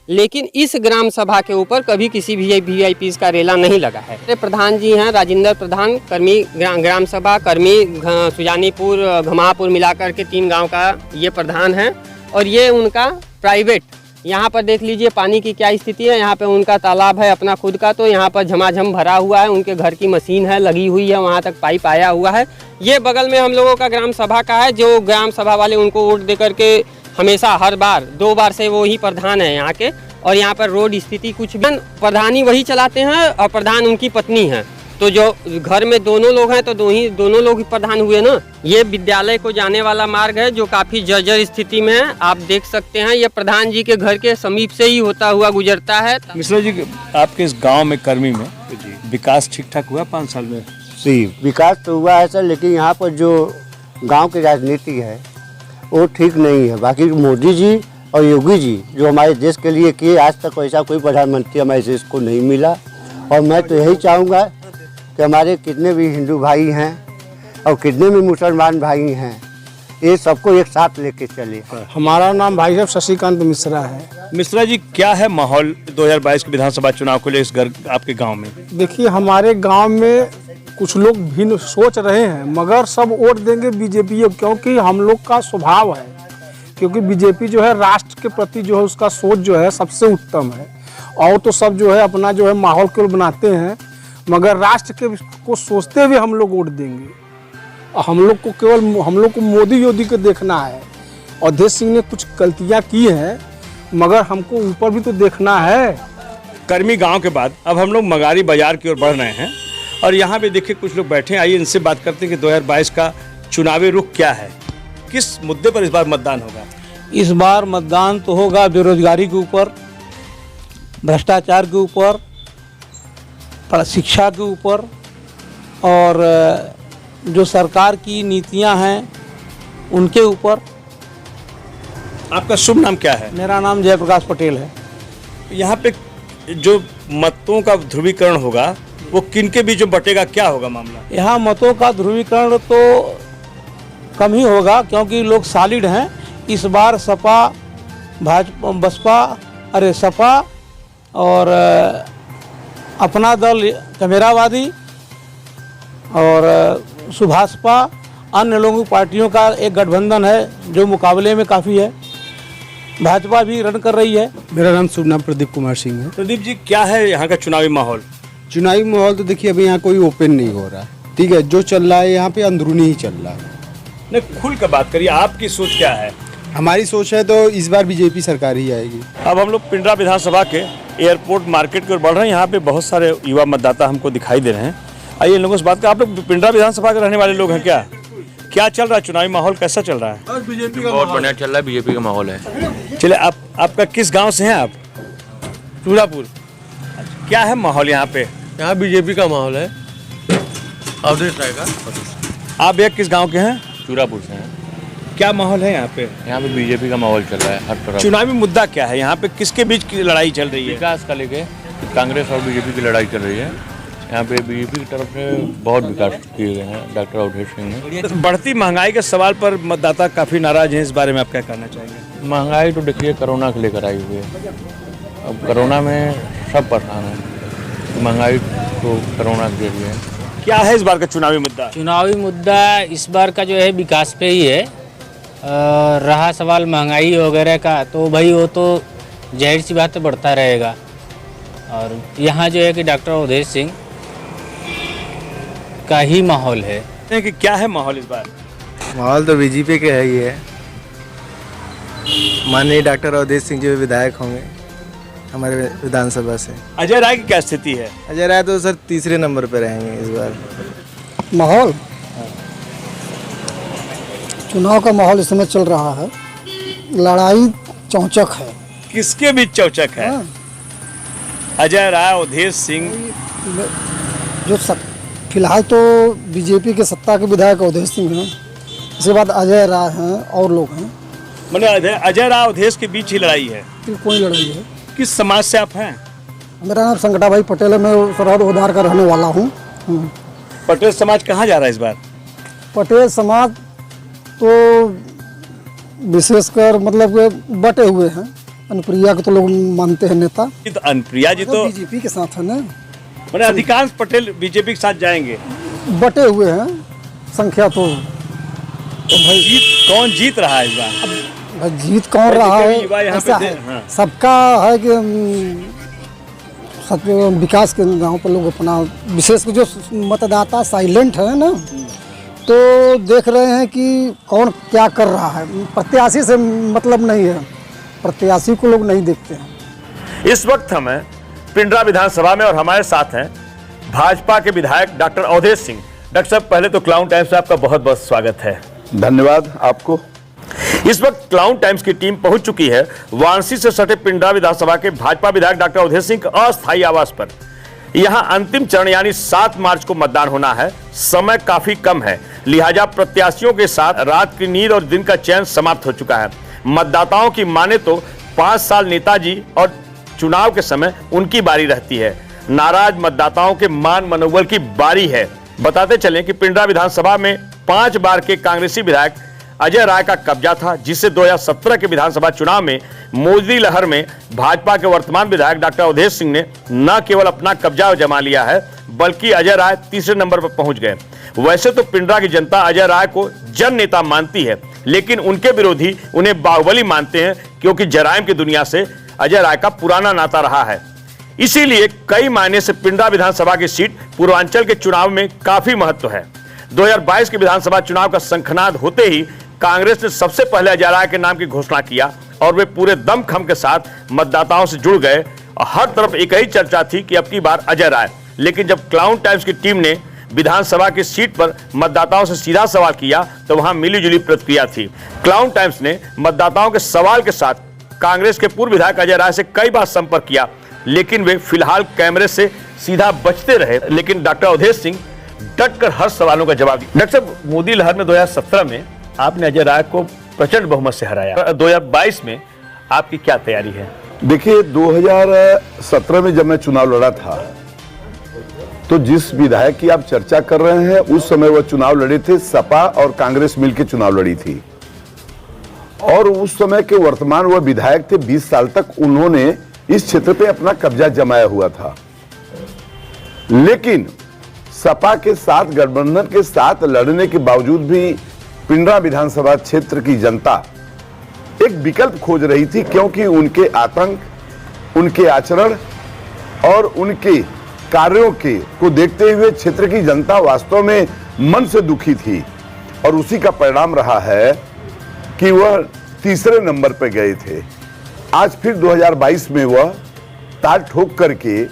लेकिन इस ग्राम सभा के ऊपर कभी किसी VVIPs का रेला नहीं लगा है। प्रधान जी हैं राजेंद्र प्रधान, कर्मी ग्राम सभा, कर्मी सुजानीपुर, घमापुर मिलाकर के 3 गांव का ये प्रधान है। और ये उनका प्राइवेट, यहाँ पर देख लीजिए पानी की क्या स्थिति है। यहाँ पे उनका तालाब है अपना खुद का, तो यहाँ पर झमाझम भरा हुआ है। उनके घर की मशीन है लगी हुई है, वहाँ तक पाइप आया हुआ है। ये बगल में हम लोगों का ग्राम सभा का है, जो ग्राम सभा वाले उनको वोट दे करके हमेशा हर बार 2 बार से वो ही प्रधान है यहाँ के। और यहाँ पर रोड स्थिति कुछ भी प्रधानी वही चलाते हैं और प्रधान उनकी पत्नी है। तो जो घर में दोनों लोग हैं तो दोनों लोग ही प्रधान हुए ना। ये विद्यालय को जाने वाला मार्ग है जो काफ़ी जर्जर स्थिति में है, आप देख सकते हैं। ये प्रधान जी के घर के समीप से ही होता हुआ गुजरता है। मिश्रा जी, आपके इस गांव में कर्मी में विकास ठीक ठाक हुआ 5 साल में? जी, विकास तो हुआ है सर, लेकिन यहाँ पर जो गांव की राजनीति है वो ठीक नहीं है। बाकी मोदी जी और योगी जी जो हमारे देश के लिए किए, आज तक ऐसा कोई प्रधानमंत्री हमारे देश को नहीं मिला। और मैं तो यही चाहूँगा कि हमारे कितने भी हिंदू भाई हैं और कितने भी मुसलमान भाई हैं, ये सबको एक साथ लेके चले। हमारा नाम भाई साहब शशिकांत मिश्रा है। मिश्रा जी, क्या है माहौल 2022 के विधानसभा चुनाव को लेकर आपके गाँव में? देखिए, हमारे गांव में कुछ लोग भिन्न सोच रहे हैं, मगर सब वोट देंगे बीजेपी, क्योंकि हम लोग का स्वभाव है, क्योंकि बीजेपी जो है राष्ट्र के प्रति जो है उसका सोच जो है सबसे उत्तम है। और तो सब जो है अपना जो है माहौल केवल बनाते हैं, मगर राष्ट्र के को सोचते हुए हम लोग वोट देंगे। हम लोग को मोदी योगी को देखना है। अवधेश सिंह ने कुछ गलतियां की हैं, मगर हमको ऊपर भी तो देखना है। कर्मी गांव के बाद अब हम लोग मगारी बाजार की ओर बढ़ रहे हैं और यहाँ पे देखिए कुछ लोग बैठे हैं। आइए इनसे बात करते हैं कि 2022 का चुनावी रुख क्या है, किस मुद्दे पर इस बार मतदान होगा? इस बार मतदान तो होगा बेरोजगारी के ऊपर, भ्रष्टाचार के ऊपर, शिक्षा के ऊपर, और जो सरकार की नीतियां हैं उनके ऊपर। आपका शुभ नाम क्या है? मेरा नाम जयप्रकाश पटेल है। यहाँ पे जो मतों का ध्रुवीकरण होगा वो किनके बीच में बटेगा, क्या होगा मामला? यहाँ मतों का ध्रुवीकरण तो कम ही होगा, क्योंकि लोग सॉलिड हैं। इस बार सपा, भाजपा, बसपा, सपा और अपना दल कैमरावादी और सुभाषपा, अन्य लोगों की पार्टियों का एक गठबंधन है जो मुकाबले में काफ़ी है। भाजपा भी रन कर रही है। मेरा नाम शुभ नाम प्रदीप कुमार सिंह है। प्रदीप जी, क्या है यहाँ का चुनावी माहौल? चुनावी माहौल तो देखिए अभी यहाँ कोई ओपन नहीं हो रहा, ठीक है। जो चल रहा है यहाँ पे अंदरूनी ही चल रहा है। नहीं, खुल कर बात करिए, आपकी सोच क्या है? हमारी सोच है तो इस बार बीजेपी सरकार ही आएगी। अब हम लोग पिंडरा विधानसभा के एयरपोर्ट मार्केट की ओर बढ़ रहे हैं। यहाँ पे बहुत सारे युवा मतदाता हमको दिखाई दे रहे हैं। आइए इन लोगों से बात कर। आप लोग पिंडरा विधानसभा के रहने वाले लोग हैं क्या? क्या चल रहा है, चुनावी माहौल कैसा चल रहा है? बहुत बढ़िया चल रहा है, बीजेपी का माहौल है। चलिए, आपका किस गांव से हैं आप? चूड़ापुर। क्या है माहौल यहाँ पे? यहाँ बीजेपी का माहौल है, अवधेश राय का। आप भैया किस गांव के हैं? चूड़ापुर से हैं। क्या माहौल है यहाँ पे? यहाँ पे बीजेपी का माहौल चल रहा है हर तरफ। चुनावी मुद्दा क्या है यहाँ पे? किसके बीच की लड़ाई चल रही है? विकास का लेके कांग्रेस और बीजेपी की लड़ाई चल रही है। यहाँ पे बीजेपी की तरफ से बहुत विकास किए गए हैं डॉक्टर अवधेश सिंह ने। बढ़ती महंगाई के सवाल पर मतदाता काफी नाराज हैं, इस बारे में आप क्या कहना चाहेंगे? महंगाई तो देखिए कोरोना को लेकर आई हुई है। अब कोरोना में सब परेशान है, महंगाई तो कोरोना के लिए है। क्या है इस बार का चुनावी मुद्दा? चुनावी मुद्दा इस बार का जो है विकास पे ही है। रहा सवाल महंगाई वगैरह का, तो भाई वो तो जाहिर सी बात बढ़ता रहेगा। और यहाँ जो है कि डॉक्टर अवधेश सिंह का ही माहौल है। कि क्या है माहौल इस बार? माहौल तो बीजेपी के है ही है। माननीय डॉक्टर अवधेश सिंह जो विधायक होंगे हमारे विधानसभा से। अजय राय की क्या स्थिति है? अजय राय तो सर तीसरे नंबर पर रहेंगे इस बार। माहौल, चुनाव का माहौल इस समय चल रहा है, लड़ाई चौचक है। किसके बीच चौचक है? अजय राय, अवधेश सिंह। जो फिलहाल तो बीजेपी के सत्ता के विधायक अवधेश सिंह हैं, इसके बाद अजय राय हैं और लोग हैं। मैंने अजय राय अवधेश के बीच ही लड़ाई है? कोई लड़ाई है। किस समाज से आप हैं? मेरा नाम संकटा भाई पटेल है, मैं सरहद उधार का रहने वाला हूँ। पटेल समाज कहाँ जा रहा है इस बार? पटेल समाज तो विशेषकर मतलब बटे हुए हैं। अनुप्रिया को तो लोग मानते हैं नेता। तो अनुप्रिया जी तो बीजेपी के साथ है ना। मैंने अधिकांश पटेल बीजेपी के साथ जाएंगे। बटे हुए हैं संख्या तो भाई कौन जीत रहा है इस बार? जीत कौन रहा है ऐसा है। हाँ। सबका है कि सब विकास के गांव पर लोग अपना विशेष जो मतदाता साइलेंट है ना, तो देख रहे हैं कि कौन क्या कर रहा है। प्रत्याशी से मतलब नहीं है, प्रत्याशी को लोग नहीं देखते हैं। इस वक्त हम हैं पिंडरा विधानसभा में और हमारे साथ हैं भाजपा के विधायक डॉक्टर अवधेश सिंह। डॉक्टर साहब, पहले तो क्लाउन टाइम्स में आपका बहुत बहुत स्वागत है। धन्यवाद आपको। इस वक्त क्लाउन टाइम्स की टीम पहुंच चुकी है वाराणसी से सटे पिंडरा विधानसभा के भाजपा विधायक डॉक्टर अवधेश सिंह के अस्थायी आवास पर। यहां अंतिम चरण यानी 7 मार्च को मतदान होना है। समय काफी कम है, लिहाजा प्रत्याशियों के साथ रात की नींद और दिन का चैन समाप्त हो चुका है। मतदाताओं की माने तो 5 साल नेताजी और चुनाव के समय उनकी बारी रहती है। नाराज मतदाताओं के मान मनोबल की बारी है। बताते चलें कि पिंडरा विधानसभा में 5 बार के कांग्रेसी विधायक अजय राय का कब्जा था, जिससे 2017 के विधानसभा चुनाव में मोदी लहर में भाजपा के वर्तमान विधायक डॉक्टर अवधेश सिंह ने न केवल अपना कब्जा जमा लिया है, बल्कि अजय राय तीसरे नंबर पर पहुंच गए। वैसे तो पिंडरा की जनता अजय राय को जन नेता मानती है, लेकिन उनके विरोधी उन्हें बाहुबली मानते हैं, क्योंकि जराइम की दुनिया से अजय राय का पुराना नाता रहा है। इसीलिए कई मायने से पिंडरा विधानसभा की सीट पूर्वांचल के चुनाव में काफी महत्व है। 2022 के विधानसभा चुनाव का शंखनाद होते ही कांग्रेस ने सबसे पहले अजय राय के नाम की घोषणा किया और वे पूरे दमखम के साथ मतदाताओं से जुड़ गए। हर तरफ एक ही चर्चा थी कि अब की बार अजय राय। लेकिन जब क्लाउन टाइम्स की टीम ने विधानसभा की सीट पर मतदाताओं से सीधा सवाल किया तो वहां मिलीजुली प्रतिक्रिया थी। क्लाउन टाइम्स ने मतदाताओं के सवाल के साथ कांग्रेस के पूर्व विधायक अजय राय से कई बार संपर्क किया, लेकिन वे फिलहाल कैमरे से सीधा बचते रहे। लेकिन डॉक्टर अवधेश सिंह डटकर हर सवालों का जवाब दिया। डॉक्टर साहब, मोदी लहर में 2017 में आपने अजय राय को प्रचंड बहुमत से हराया। 2022 में आपकी क्या तैयारी है? देखिए, 2017 में जब मैं चुनाव लड़ा था तो जिस विधायक की आप चर्चा कर रहे हैं उस समय वह चुनाव लड़े थे, सपा और कांग्रेस मिलकर चुनाव लड़ी थी और उस समय के वर्तमान वह विधायक थे। 20 साल तक उन्होंने इस क्षेत्र पे अपना कब्जा जमाया हुआ था, लेकिन सपा के साथ गठबंधन के साथ लड़ने के बावजूद भी पिंडरा विधानसभा क्षेत्र की जनता एक विकल्प खोज रही थी, क्योंकि उनके आतंक, उनके आचरण और उनके कार्यों को देखते हुए क्षेत्र की जनता वास्तव में मन से दुखी थी। और उसी का परिणाम रहा है कि वह तीसरे नंबर पर गए थे। आज फिर 2022 में वह ताल ठोक करके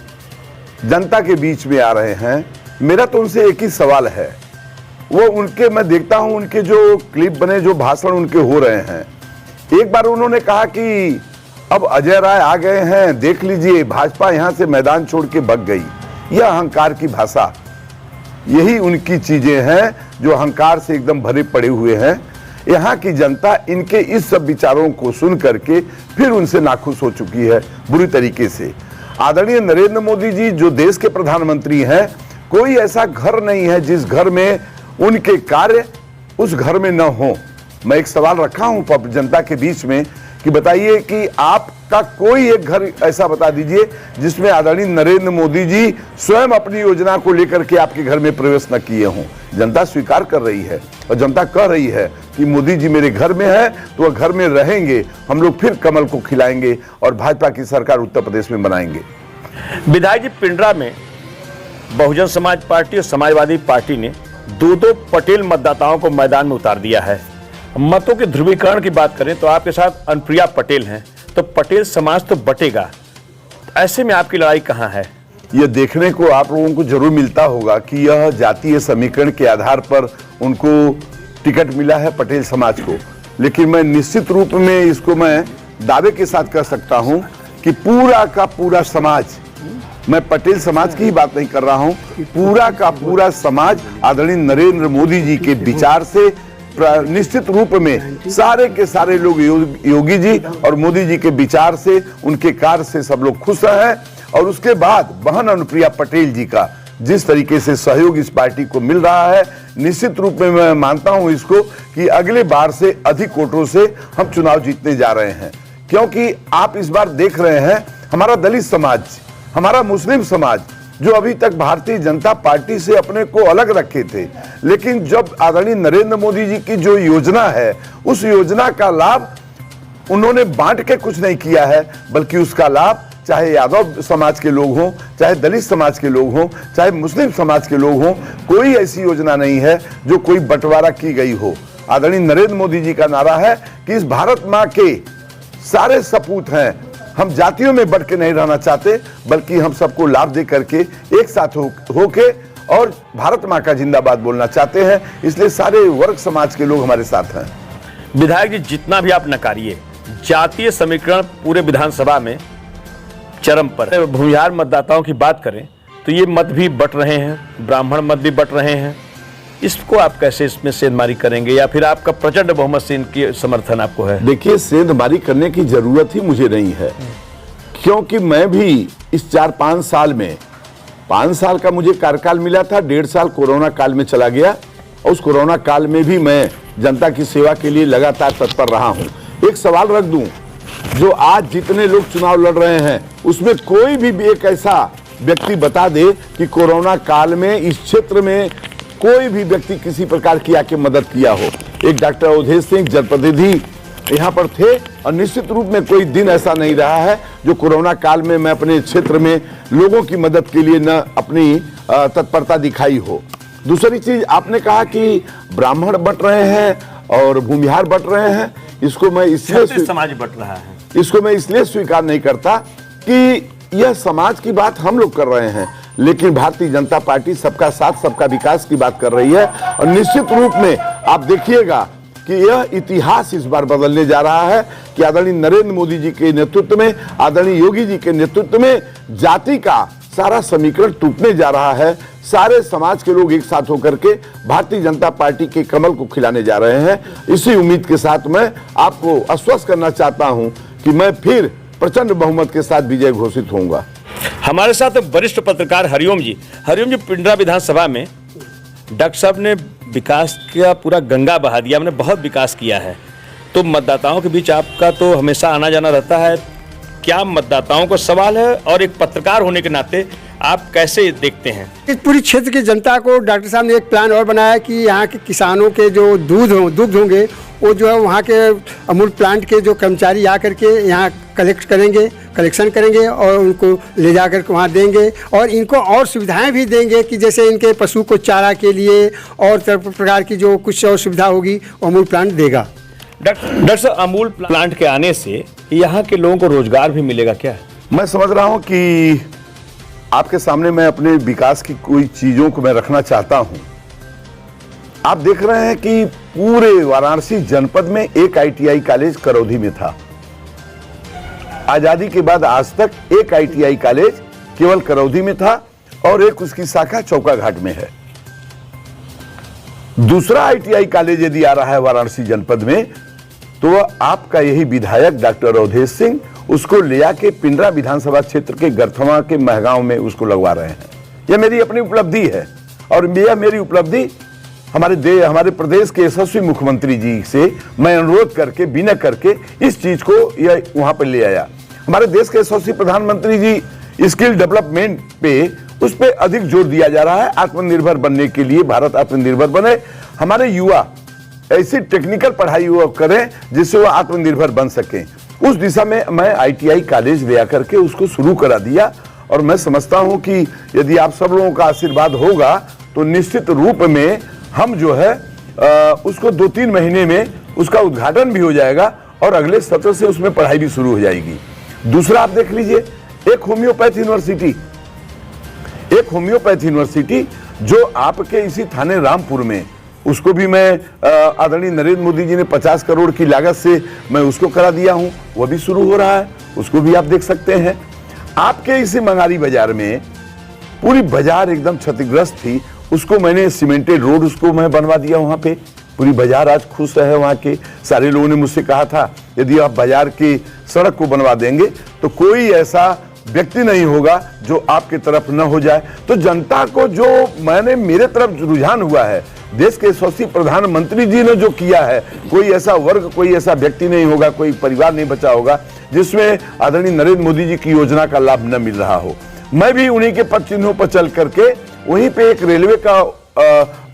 जनता के बीच में आ रहे हैं। मेरा तो उनसे एक ही सवाल है, वो उनके मैं देखता हूं उनके जो क्लिप बने, जो भाषण उनके हो रहे हैं, एक बार उन्होंने कहा कि अब अजय राय आ गए हैं, देख लीजिए भाजपा यहां से मैदान छोड़ के भग गई। यह अहंकार की भाषा, यही उनकी चीजें हैं जो अहंकार से एकदम भरे पड़े हुए हैं। यहाँ की जनता इनके इस सब विचारों को सुन करके फिर उनसे नाखुश हो चुकी है बुरी तरीके से। आदरणीय नरेंद्र मोदी जी जो देश के प्रधानमंत्री हैं, कोई ऐसा घर नहीं है जिस घर में उनके कार्य उस घर में न हो। मैं एक सवाल रखा हूं जनता के बीच में कि बताइए कि आपका कोई एक घर ऐसा बता दीजिए जिसमें आदरणीय नरेंद्र मोदी जी स्वयं अपनी योजना को लेकर के आपके घर में प्रवेश न किए हों। जनता स्वीकार कर रही है और जनता कह रही है कि मोदी जी मेरे घर में है तो वह घर में रहेंगे, हम लोग फिर कमल को खिलाएंगे और भाजपा की सरकार उत्तर प्रदेश में बनाएंगे। विधायक जी, पिंडरा में बहुजन समाज पार्टी और समाजवादी पार्टी ने दो पटेल मतदाताओं को मैदान में उतार दिया है। मतों के ध्रुवीकरण की बात करें तो आपके साथ अनुप्रिया पटेल हैं, तो पटेल समाज तो बटेगा, ऐसे में आपकी लड़ाई कहां है? यह देखने को आप लोगों को जरूर मिलता होगा कि यह जातीय समीकरण के आधार पर उनको टिकट मिला है पटेल समाज को, लेकिन मैं निश्चित रूप में इसको मैं दावे के साथ कह सकता हूं कि पूरा का पूरा समाज, मैं पटेल समाज की ही बात नहीं कर रहा हूं, पूरा का पूरा समाज आदरणीय नरेंद्र मोदी जी के विचार से निश्चित रूप में सारे के सारे लोग योगी जी और मोदी जी के विचार से, उनके कार्य से सब लोग खुश हैं। और उसके बाद बहन अनुप्रिया पटेल जी का जिस तरीके से सहयोग इस पार्टी को मिल रहा है, निश्चित रूप में मैं मानता हूं इसको कि अगले बार से अधिक वोटों से हम चुनाव जीतने जा रहे हैं। क्योंकि आप इस बार देख रहे हैं हमारा दलित समाज, हमारा मुस्लिम समाज जो अभी तक भारतीय जनता पार्टी से अपने को अलग रखे थे, लेकिन जब आदरणीय नरेंद्र मोदी जी की जो योजना है उस योजना का लाभ उन्होंने बांट के कुछ नहीं किया है, बल्कि उसका लाभ चाहे यादव समाज के लोग हों, चाहे दलित समाज के लोग हों, चाहे मुस्लिम समाज के लोग हों, कोई ऐसी योजना नहीं है जो कोई बंटवारा की गई हो। आदरणीय नरेंद्र मोदी जी का नारा है कि इस भारत माँ के सारे सपूत हैं, हम जातियों में बढ़ के नहीं रहना चाहते, बल्कि हम सबको लाभ दे करके एक साथ होके और भारत माँ का जिंदाबाद बोलना चाहते हैं। इसलिए सारे वर्ग समाज के लोग हमारे साथ हैं। विधायक जी, जितना भी आप नकारिए, जातीय समीकरण पूरे विधानसभा में चरम पर है। भूमिहार मतदाताओं की बात करें तो ये मत भी बट रहे हैं, ब्राह्मण मत भी बट रहे हैं, इसको आप कैसे इसमें सेंधमारी करेंगे, या फिर आपका प्रचंड बहुमत से इनकी समर्थन आपको है? देखिए, सेंधमारी करने की जरूरत ही मुझे नहीं है, क्योंकि मैं भी इस 4-5 साल में, 5 साल का मुझे कार्यकाल मिला था, 1.5 साल कोरोना काल में चला गया और उस कोरोना काल में भी मैं जनता की सेवा के लिए लगातार तत्पर रहा हूं। एक सवाल रख दूं, जो आज जितने लोग चुनाव लड़ रहे हैं उसमें कोई भी एक ऐसा व्यक्ति बता दे कि कोरोना काल में इस क्षेत्र में कोई भी व्यक्ति किसी प्रकार की आके मदद किया हो। एक डॉक्टर अवधेश सिंह जनप्रतिनिधि यहाँ पर थे और निश्चित रूप में कोई दिन ऐसा नहीं रहा है जो कोरोना काल में मैं अपने क्षेत्र में लोगों की मदद के लिए न अपनी तत्परता दिखाई हो। दूसरी चीज, आपने कहा कि ब्राह्मण बट रहे हैं और भूमिहार बट रहे हैं, इसको मैं इसलिए समाज बट रहा है, इसको मैं इसलिए स्वीकार नहीं करता कि यह समाज की बात हम लोग कर रहे हैं, लेकिन भारतीय जनता पार्टी सबका साथ सबका विकास की बात कर रही है। और निश्चित रूप में आप देखिएगा कि यह इतिहास इस बार बदलने जा रहा है कि आदरणीय नरेंद्र मोदी जी के नेतृत्व में, आदरणीय योगी जी के नेतृत्व में जाति का सारा समीकरण टूटने जा रहा है। सारे समाज के लोग एक साथ होकर के भारतीय जनता पार्टी के कमल को खिलाने जा रहे हैं। इसी उम्मीद के साथ मैं आपको आश्वस्त करना चाहता हूं कि मैं फिर प्रचंड बहुमत के साथ विजय घोषित होऊंगा। हमारे साथ वरिष्ठ पत्रकार हरिओम जी। हरिओम जी, पिंडरा विधानसभा में डॉक्टर साहब ने विकास का पूरा गंगा बहा दिया, हमने बहुत विकास किया है, तो मतदाताओं के बीच आपका तो हमेशा आना जाना रहता है, क्या मतदाताओं को सवाल है और एक पत्रकार होने के नाते आप कैसे देखते हैं? इस पूरी क्षेत्र की जनता को डॉक्टर साहब ने एक प्लान और बनाया कि यहाँ के किसानों के जो दुग्ध होंगे वो जो है वहाँ के अमूल प्लांट के जो कर्मचारी आकर के यहाँ कलेक्शन करेंगे और उनको ले जाकर के वहाँ देंगे और इनको और सुविधाएं भी देंगे कि जैसे इनके पशु को चारा के लिए और प्रकार की जो कुछ और सुविधा होगी वो अमूल प्लांट देगा। डॉक्टर साहब, अमूल प्लांट के आने से यहाँ के लोगों को रोजगार भी मिलेगा क्या? मैं समझ रहा हूँ कि आपके सामने मैं अपने विकास की कोई चीजों को मैं रखना चाहता हूँ। आप देख रहे हैं कि पूरे वाराणसी जनपद में एक ITI कॉलेज करौधी में था। आजादी के बाद आज तक एक ITI कॉलेज केवल करौधी में था और एक उसकी शाखा चौका घाट में है। दूसरा ITI कॉलेज यदि आ रहा है वाराणसी जनपद में तो वह आपका यही विधायक डॉक्टर अवधेश सिंह उसको ले आके पिंडरा विधानसभा क्षेत्र के गरथवा के महगांव में उसको लगवा रहे हैं। यह मेरी अपनी उपलब्धि है और यह मेरी उपलब्धि हमारे प्रदेश के यशस्वी मुख्यमंत्री जी से मैं अनुरोध करके विनय करके इस चीज को यह वहां पर ले आया। हमारे देश के यशस्वी प्रधानमंत्री जी स्किल डेवलपमेंट पे उस पर अधिक जोर दिया जा रहा है। आत्मनिर्भर बनने के लिए भारत आत्मनिर्भर बने, हमारे युवा ऐसी टेक्निकल पढ़ाई वो करें जिससे वो आत्मनिर्भर बन सकें। उस दिशा में मैं ITI कॉलेज ले आकर के उसको शुरू करा दिया और मैं समझता हूं कि यदि आप सब लोगों का आशीर्वाद होगा तो निश्चित रूप में हम जो है उसको 2-3 महीने में उसका उद्घाटन भी हो जाएगा और अगले सत्र से उसमें पढ़ाई भी शुरू हो जाएगी। दूसरा आप देख लीजिए एक होम्योपैथ यूनिवर्सिटी जो आपके इसी थाने रामपुर में, उसको भी मैं आदरणीय नरेंद्र मोदी जी ने 50 करोड़ की लागत से मैं उसको करा दिया हूं, वह भी शुरू हो रहा है, उसको भी आप देख सकते हैं। आपके इसी मंगारी बाजार में पूरी बाजार एकदम क्षतिग्रस्त थी, उसको मैंने सीमेंटेड रोड उसको मैं बनवा दिया। वहां पे पूरी बाजार आज खुश है। वहां के सारे लोगों ने मुझसे कहा था यदि आप बाजार की सड़क को बनवा देंगे तो कोई ऐसा व्यक्ति नहीं होगा जो आपके तरफ न हो जाए। तो जनता को जो मेरे तरफ रुझान हुआ है, देश के यशस्वी प्रधानमंत्री जी ने जो किया है, कोई ऐसा वर्ग, कोई ऐसा व्यक्ति नहीं होगा, कोई परिवार नहीं बचा होगा जिसमें आदरणीय नरेंद्र मोदी जी की योजना का लाभ न मिल रहा हो। मैं भी उन्हीं के पद चिन्हों पर चल करके, वहीं पे एक रेलवे का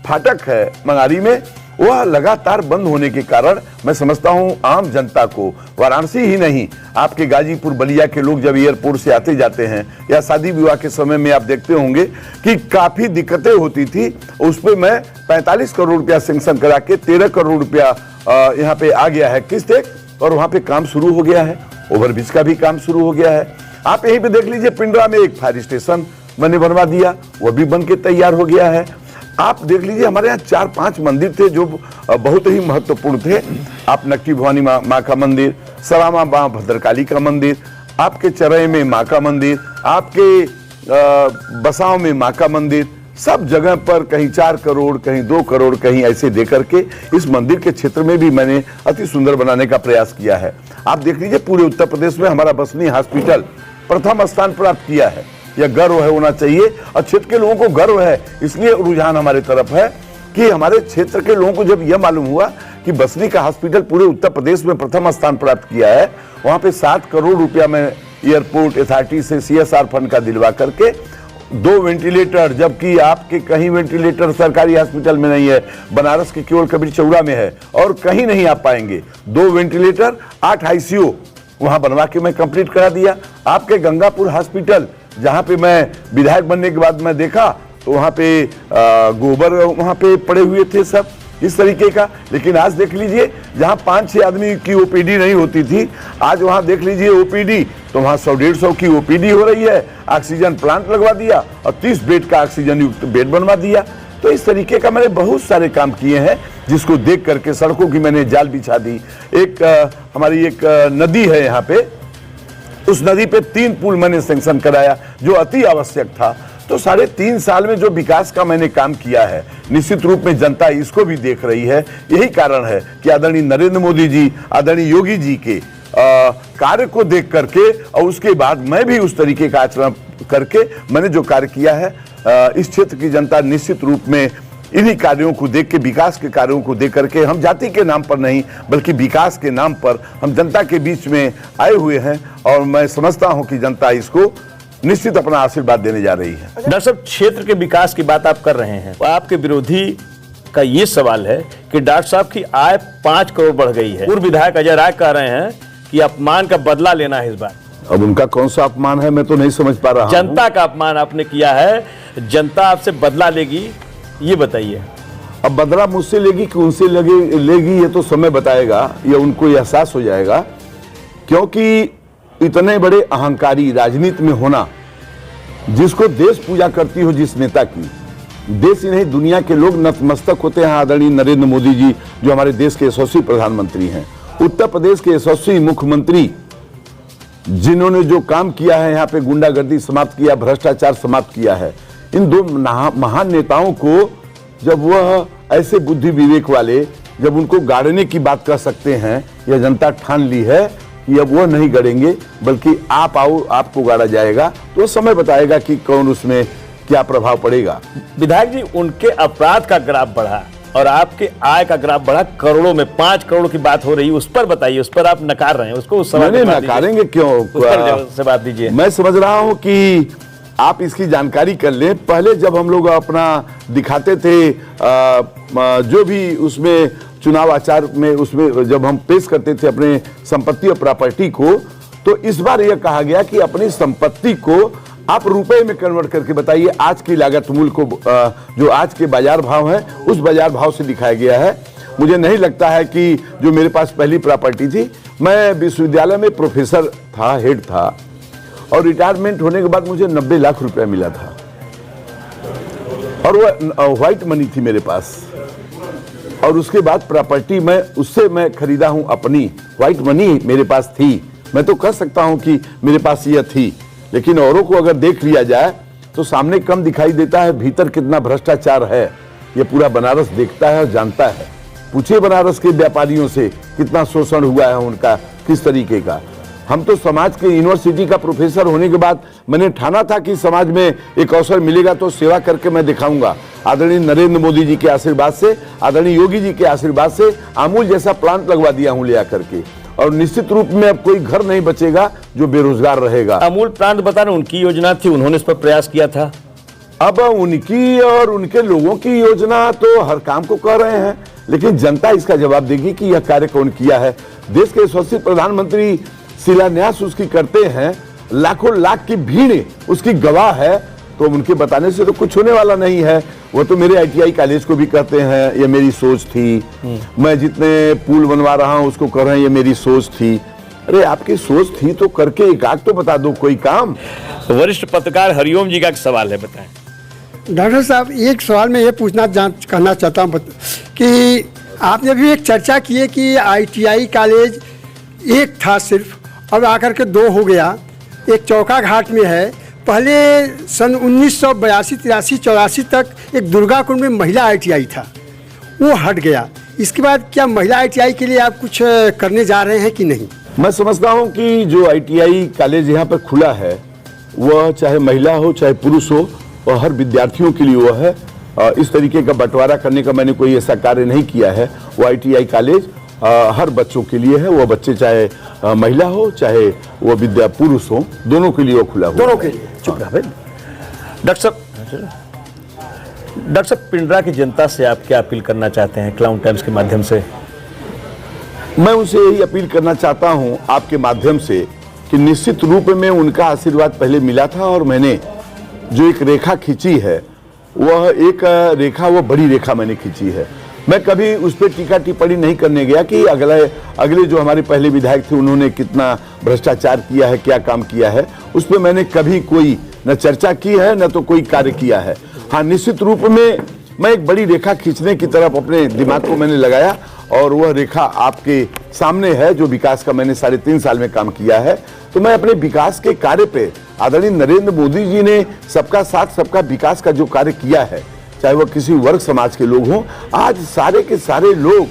फाटक है मंगारी में, वह लगातार बंद होने के कारण मैं समझता हूं आम जनता को, वाराणसी ही नहीं आपके गाजीपुर बलिया के लोग जब एयरपोर्ट से आते जाते हैं या शादी विवाह के समय में आप देखते होंगे कि काफी दिक्कतें होती थी। उस पर मैं 45 करोड़ रुपया सैंक्शन करा के 13 करोड़ रुपया यहाँ पे आ गया है किस्त एक, और वहां पे काम शुरू हो गया है। ओवरब्रिज का भी काम शुरू हो गया है। आप यहीं पे देख लीजिए पिंडरा में एक फायर स्टेशन मैंने बनवा दिया, वह भी बन के तैयार हो गया है। आप देख लीजिए हमारे यहाँ 4-5 मंदिर थे जो बहुत ही महत्वपूर्ण थे। आप नक्की भवानी माँ का मंदिर, सरामा माँ भद्रकाली का मंदिर, आपके चरई में माँ का मंदिर, आपके बसाव में माँ का मंदिर, सब जगह पर कहीं 4 करोड़ कहीं 2 करोड़ कहीं ऐसे दे करके इस मंदिर के क्षेत्र में भी मैंने अति सुंदर बनाने का प्रयास किया है। आप देख लीजिए पूरे उत्तर प्रदेश में हमारा बसनी हॉस्पिटल प्रथम स्थान प्राप्त किया है। यह गर्व है, होना चाहिए और क्षेत्र के लोगों को गर्व है। इसलिए रुझान हमारे तरफ है कि हमारे क्षेत्र के लोगों को जब यह मालूम हुआ कि बसनी का हॉस्पिटल पूरे उत्तर प्रदेश में प्रथम स्थान प्राप्त किया है, वहां पे 7 करोड़ रुपया मैं एयरपोर्ट अथॉरिटी से CSR फंड का दिलवा करके 2 वेंटिलेटर, जबकि आपके कहीं वेंटिलेटर सरकारी हॉस्पिटल में नहीं है, बनारस के केवल कबीर चौरा में है और कहीं नहीं आप पाएंगे। 2 वेंटिलेटर, 8 ICU वहां बनवा के मैं कंप्लीट करा दिया। आपके गंगापुर हॉस्पिटल जहां पे मैं विधायक बनने के बाद मैं देखा तो वहां पे गोबर वहां पे पड़े हुए थे सब इस तरीके का। लेकिन आज देख लीजिए जहां 5-6 आदमी की OPD नहीं होती थी, आज वहां देख लीजिए OPD तो वहां 100-150 की OPD हो रही है। ऑक्सीजन प्लांट लगवा दिया और 30 बेड का ऑक्सीजन युक्त बेड बनवा दिया। तो इस तरीके का मैंने बहुत सारे काम किए हैं जिसको देख करके सड़कों की मैंने जाल बिछा दी। हमारी एक नदी है यहाँ पे, उस नदी पे 3 पुल मैंने सैंक्शन कराया जो अति आवश्यक था। तो 3.5 साल में जो विकास का मैंने काम किया है, निश्चित रूप में जनता इसको भी देख रही है। यही कारण है कि आदरणीय नरेंद्र मोदी जी, आदरणीय योगी जी के कार्य को देख करके और उसके बाद मैं भी उस तरीके का आचरण करके मैंने जो कार्य किया है, इस क्षेत्र की जनता निश्चित रूप में इन्हीं कार्यों को देख के, विकास के कार्यों को देख करके, हम जाति के नाम पर नहीं बल्कि विकास के नाम पर हम जनता के बीच में आए हुए हैं और मैं समझता हूं कि जनता इसको निश्चित अपना आशीर्वाद देने जा रही है। डॉक्टर साहब, क्षेत्र के विकास की बात आप कर रहे हैं, आपके विरोधी का ये सवाल है कि डॉक्टर साहब की आय 5 करोड़ बढ़ गई है। पूर्व विधायक अजय राय कह रहे हैं कि अपमान का बदला लेना है इस बार। अब उनका कौन सा अपमान है मैं तो नहीं समझ पा रहा हूं। जनता का अपमान आपने किया है, जनता आपसे बदला लेगी, ये बताइए। अब बदला मुझसे लेगी कि उनसे लेगी ये तो समय बताएगा, या उनको एहसास हो जाएगा। क्योंकि इतने बड़े अहंकारी राजनीति में होना, जिसको देश पूजा करती हो जिस नेता की, देश ही नहीं दुनिया के लोग नतमस्तक होते हैं आदरणीय नरेंद्र मोदी जी, जो हमारे देश के यशस्वी प्रधानमंत्री हैं। उत्तर प्रदेश के यशस्वी मुख्यमंत्री, जिन्होंने जो काम किया है, यहाँ पे गुंडागर्दी समाप्त किया, भ्रष्टाचार समाप्त किया है, इन दो महान नेताओं को जब वह ऐसे बुद्धि विवेक वाले, जब उनको गाड़ने की बात कर सकते हैं, यह जनता ठान ली है कि अब वह नहीं गड़ेंगे, बल्कि आप आओ, आपको गाड़ा जाएगा, तो समय बताएगा कि कौन उसमें क्या प्रभाव पड़ेगा। विधायक जी, उनके अपराध का ग्राफ बढ़ा और आपके आय का ग्राफ बढ़ा, करोड़ों में 5 करोड़ की बात हो रही है, उस पर बताइए, उस पर आप नकार रहे हैं उसको। उस नहीं नकारेंगे क्यों, उस पर से बात दीजिए। मैं समझ रहा हूं कि आप इसकी जानकारी कर लें। पहले जब हम लोग अपना दिखाते थे जो भी उसमें चुनाव आचार में, उसमें जब हम पेश करते थे अपने संपत्ति और प्रॉपर्टी को, तो इस बार यह कहा गया कि अपनी संपत्ति को आप रुपए में कन्वर्ट करके बताइए। आज की लागत मूल्य को जो आज के बाजार भाव है, उस बाजार भाव से दिखाया गया है। मुझे नहीं लगता है कि जो मेरे पास पहली प्रॉपर्टी थी, मैं विश्वविद्यालय में प्रोफेसर था, हेड था, और रिटायरमेंट होने के बाद मुझे 90 लाख रुपया मिला था, और वह व्हाइट मनी थी मेरे पास। और उसके बाद प्रॉपर्टी उससे मैं खरीदा हूं अपनी, व्हाइट मनी मेरे पास थी। मैं तो कह सकता हूं कि मेरे पास यह थी, लेकिन औरों को अगर देख लिया जाए तो सामने कम दिखाई देता है, भीतर कितना भ्रष्टाचार है यह पूरा बनारस देखता है और जानता है। पूछिए बनारस के व्यापारियों से कितना शोषण हुआ है उनका, किस तरीके का। हम तो समाज के यूनिवर्सिटी का प्रोफेसर होने के बाद मैंने ठाना था कि समाज में एक अवसर मिलेगा तो सेवा करके मैं दिखाऊंगा। आदरणीय नरेंद्र मोदी जी के आशीर्वाद से, आदरणीय योगी जी के आशीर्वाद से अमूल जैसा प्लांट लगवा दिया हूं ले आकर के, और निश्चित रूप में अब कोई घर नहीं बचेगा जो बेरोजगार रहेगा। अमूल प्लांट बताना उनकी योजना थी, उन्होंने इस पर प्रयास किया था। अब उनकी और उनके लोगों की योजना तो हर काम को कर रहे हैं, लेकिन जनता इसका जवाब देगी कि यह कार्य कौन किया है। देश के यशस्वी प्रधानमंत्री शिलान्यास उसकी करते हैं, लाखों लाख की भीड़ उसकी गवाह है, तो उनके बताने से तो कुछ होने वाला नहीं है। वो तो मेरे ITI कॉलेज को भी कहते हैं ये मेरी सोच थी, मैं जितने पुल बनवा रहा हूं उसको कर रहे हैं ये मेरी सोच थी। अरे आपकी सोच थी तो करके एक आध तो बता दो कोई काम। वरिष्ठ पत्रकार हरिओम जी का एक सवाल है, बताएं। डॉक्टर साहब, एक सवाल मैं ये करना चाहता हूँ कि आपने भी एक चर्चा की है कि ITI कॉलेज एक था सिर्फ, अब आकर के 2 हो गया। एक चौका घाट में है, पहले सन 1982-83-84 तक एक दुर्गाकुंड में महिला ITI था, वो हट गया। इसके बाद क्या महिला ITI के लिए आप कुछ करने जा रहे हैं कि नहीं? मैं समझता हूं कि जो ITI कॉलेज यहाँ पर खुला है, वह चाहे महिला हो चाहे पुरुष हो, और हर विद्यार्थियों के लिए वह है। इस तरीके का बंटवारा करने का मैंने कोई ऐसा कार्य नहीं किया है। वो ITI कॉलेज हर बच्चों के लिए है, वो बच्चे चाहे महिला हो चाहे वो विद्या पुरुष हो, दोनों के लिए वो खुला हुआ, दोनों के लिए। चुप रहा भाई। डॉक्टर साहब, पिंडरा की जनता से आप क्या अपील करना चाहते हैं क्लाउन टाइम्स के माध्यम से? मैं उनसे यही अपील करना चाहता हूं आपके माध्यम से कि निश्चित रूप में उनका आशीर्वाद पहले मिला था, और मैंने जो एक रेखा खींची है, वह एक रेखा, वो बड़ी रेखा मैंने खींची है। मैं कभी उस पर टीका टिप्पणी नहीं करने गया कि अगले जो हमारे पहले विधायक थे उन्होंने कितना भ्रष्टाचार किया है, क्या काम किया है, उस पर मैंने कभी कोई न चर्चा की है न तो कोई कार्य किया है। हाँ, निश्चित रूप में मैं एक बड़ी रेखा खींचने की तरफ अपने दिमाग को मैंने लगाया, और वह रेखा आपके सामने है जो विकास का मैंने 3.5 साल में काम किया है। तो मैं अपने विकास के कार्य पे, आदरणीय नरेंद्र मोदी जी ने सबका साथ सबका विकास का जो कार्य किया है, चाहे वह किसी वर्ग समाज के लोग हों, आज सारे के सारे लोग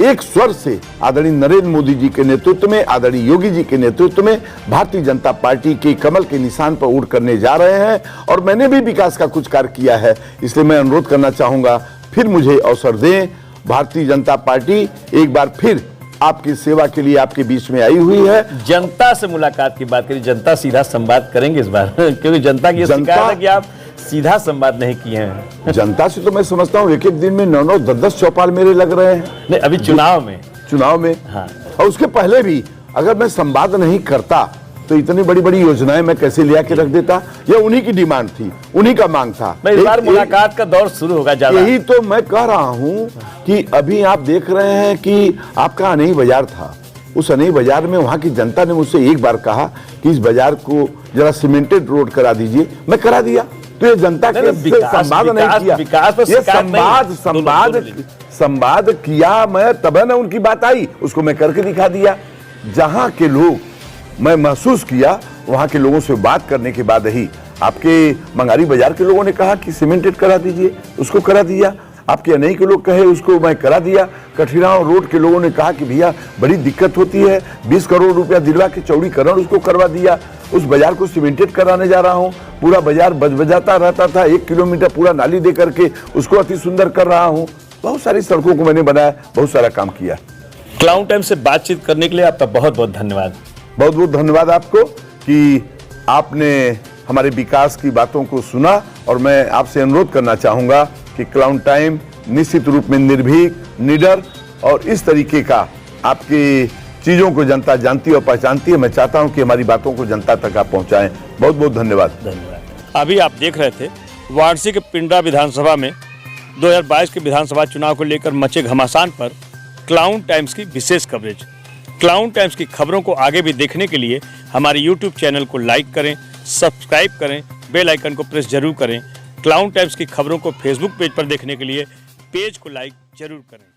एक स्वर से आदरणीय नरेंद्र मोदी जी के नेतृत्व में, आदरणीय योगी जी के नेतृत्व में भारतीय जनता पार्टी के कमल के निशान पर वोट करने जा रहे हैं। और मैंने भी विकास का कुछ कार्य किया है, इसलिए मैं अनुरोध करना चाहूंगा, फिर मुझे अवसर दें। भारतीय जनता पार्टी एक बार फिर आपकी सेवा के लिए आपके बीच में आई हुई है। जनता से मुलाकात की बात करिए, जनता सीधा संवाद करेंगे इस बार क्योंकि जनता की शिकायत है कि आप सीधा संवाद नहीं किए हैं। जनता से तो मैं समझता हूँ एक दिन में 9-9, 10-10 चौपाल मेरे लग रहे हैं। नहीं, अभी चुनाव में हाँ, और उसके पहले भी अगर मैं संवाद नहीं करता तो इतनी बड़ी बड़ी योजनाएं मैं कैसे लिया के रख देता? यह उन्हीं की डिमांड थी, उन्हीं का मांग था। इस बार मुलाकात का दौर शुरू होगा ज्यादा। यही तो मैं कह रहा हूँ कि अभी आप देख रहे हैं कि आपका अनई बाजार था, उस अनई बाजार में वहां की जनता ने मुझसे एक बार कहा कि इस बाजार को जरा सीमेंटेड रोड करा दीजिए, मैं करा दिया। तो ये जनता के संवाद नहीं किया, ये संवाद किया मैं, तब ना उनकी बात आई, उसको मैं करके दिखा दिया। जहां के लोग मैं महसूस किया, वहां के लोगों से बात करने के बाद ही आपके मंगारी बाजार के लोगों ने कहा कि सीमेंटेड करा दीजिए, उसको करा दिया। आपके अनई के लोग कहे, उसको मैं करा दिया। कठिराव रोड के लोगों ने कहा कि भैया बड़ी दिक्कत होती है, 20 करोड़ रुपया दिलवा के चौड़ीकरण उसको करवा दिया। उस बाजार को सीमेंटेड कराने जा रहा हूँ, पूरा बाजार बजबजाता रहता था, 1 किलोमीटर पूरा नाली दे करके उसको अति सुंदर कर रहा हूँ। बहुत सारी सड़कों को मैंने बनाया, बहुत सारा काम किया। क्लाउन टाइम से बातचीत करने के लिए आपका बहुत बहुत धन्यवाद। बहुत बहुत धन्यवाद आपको कि आपने हमारे विकास की बातों को सुना। और मैं आपसे अनुरोध करना चाहूँगा कि क्लाउन टाइम निश्चित रूप में निर्भीक, निडर और इस तरीके का आपकी चीज़ों को जनता जानती और पहचानती है। मैं चाहता हूं कि हमारी बातों को जनता तक आप पहुंचाएं। बहुत बहुत धन्यवाद। अभी आप देख रहे थे वाराणसी के पिंडरा विधानसभा में 2022 के विधानसभा चुनाव को लेकर मचे घमासान पर क्लाउन टाइम्स की विशेष कवरेज। क्लाउन टाइम्स की खबरों को आगे भी देखने के लिए हमारे यूट्यूब चैनल को लाइक करें, सब्सक्राइब करें, बेल आइकन को प्रेस जरूर करें। क्लाउन टाइम्स की खबरों को फेसबुक पेज पर देखने के लिए पेज को लाइक जरूर करें।